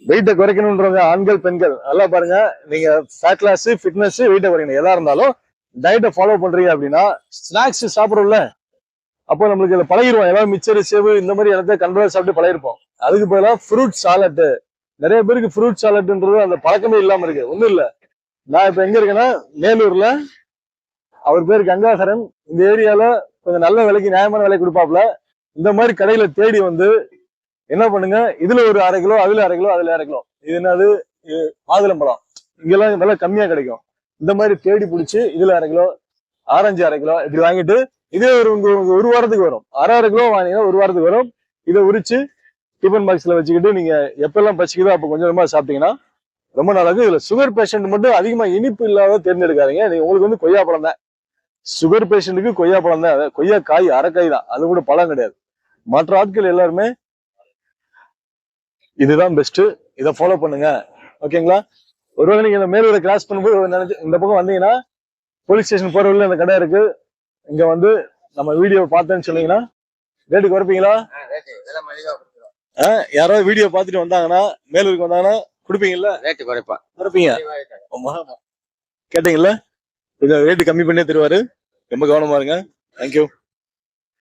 வெயிட்டை குறைக்கணும்ன்றவங்க ஆண்கள் பெண்கள் நல்லா பாருங்க. நீங்க ஃபேட் லாஸ், ஃபிட்னஸ், வெயிட்டை குறைக்கணும் எதா இருந்தாலும் டயட்டை ஃபாலோ பண்றீங்க அப்படின்னா ஸ்நாக்ஸ் சாப்பிடுறோம்ல, அப்போ நம்மளுக்கு இதில் பழகிருவோம். ஏதாவது மிச்சர் சேவு இந்த மாதிரி எல்லாத்தையும் கண்ட்ரோல் சாப்பிட்டு பழகிருப்போம். அதுக்கு பதிலாக ஃப்ரூட் சாலட். நிறைய பேருக்கு ஃப்ரூட் சாலட்ன்றது அந்த பழக்கமே இல்லாம இருக்கு. ஒண்ணும் இல்ல, நான் இப்ப எங்க இருக்கேன்னா மேலூர்ல, அவர் பேரு கங்காதரன். இந்த ஏரியால கொஞ்சம் நல்ல விலைக்கு நியாயமான விலை கொடுப்பாப்ல. இந்த மாதிரி கடையில தேடி வந்து என்ன பண்ணுங்க, இதுல ஒரு 1/2 கிலோ, அதுல 1/2 கிலோ, அதுல 1/2 கிலோ, இது என்னது மாதுளம்பழம், இங்கெல்லாம் விலை கம்மியா கிடைக்கும். இந்த மாதிரி தேடி பிடிச்சி இதுல 1/2 கிலோ, ஆரஞ்சு 1/2 கிலோ இப்படி வாங்கிட்டு இதே ஒரு வாரத்துக்கு வரும். 1/2 கிலோ வாங்கினீங்கன்னா ஒரு வாரத்துக்கு வரும். இதை உரிச்சு டிஃபன் பாக்ஸ்ல வச்சுக்கிட்டு நீங்க எப்பெல்லாம் பசிக்குதோ அப்ப கொஞ்சம் கொஞ்சமா சாப்பிட்டீங்கன்னா ரொம்ப நல்லது. இதுல சுகர் பேஷண்ட் மட்டும் அதிகமா இனிப்பு இல்லாத தேர்ந்தெடுக்காதீங்க. நீங்க உங்களுக்கு வந்து கொய்யாப்பழம் தான். சுகர் பேஷண்ட்டுக்கு கொய்யாப்பழம் தான். கொய்யா காய் அரைக்காய் தான், அது கூட பழம் கிடையாது. மற்ற ஆட்கள் எல்லாருமே இதுதான் பெஸ்ட். இதை ஃபாலோ பண்ணுங்க, ஓகேங்களா? ஒருவேளை நீங்க இந்த மேலூரை கிராஸ் பண்ணும்போது நினைச்சு இந்த பக்கம் வந்தீங்கன்னா போலீஸ் ஸ்டேஷன் போற வழியில இந்த கடை இருக்கு. இங்க வந்து நம்ம வீடியோ பார்த்தேன்னு சொன்னீங்கன்னா ரேட்டு குறைப்பீங்களா? யாராவது வீடியோ பார்த்துட்டு வந்தாங்கன்னா மேலூருக்கு வந்தாங்கன்னா கொடுப்பீங்கல்ல? ரேட்டு குறைப்பீங்க. கேட்டீங்கல்ல? ரேட்டு கம்மி பண்ணியே தருவாரு. ரொம்ப கவனமா இருங்க. தேங்க்யூ.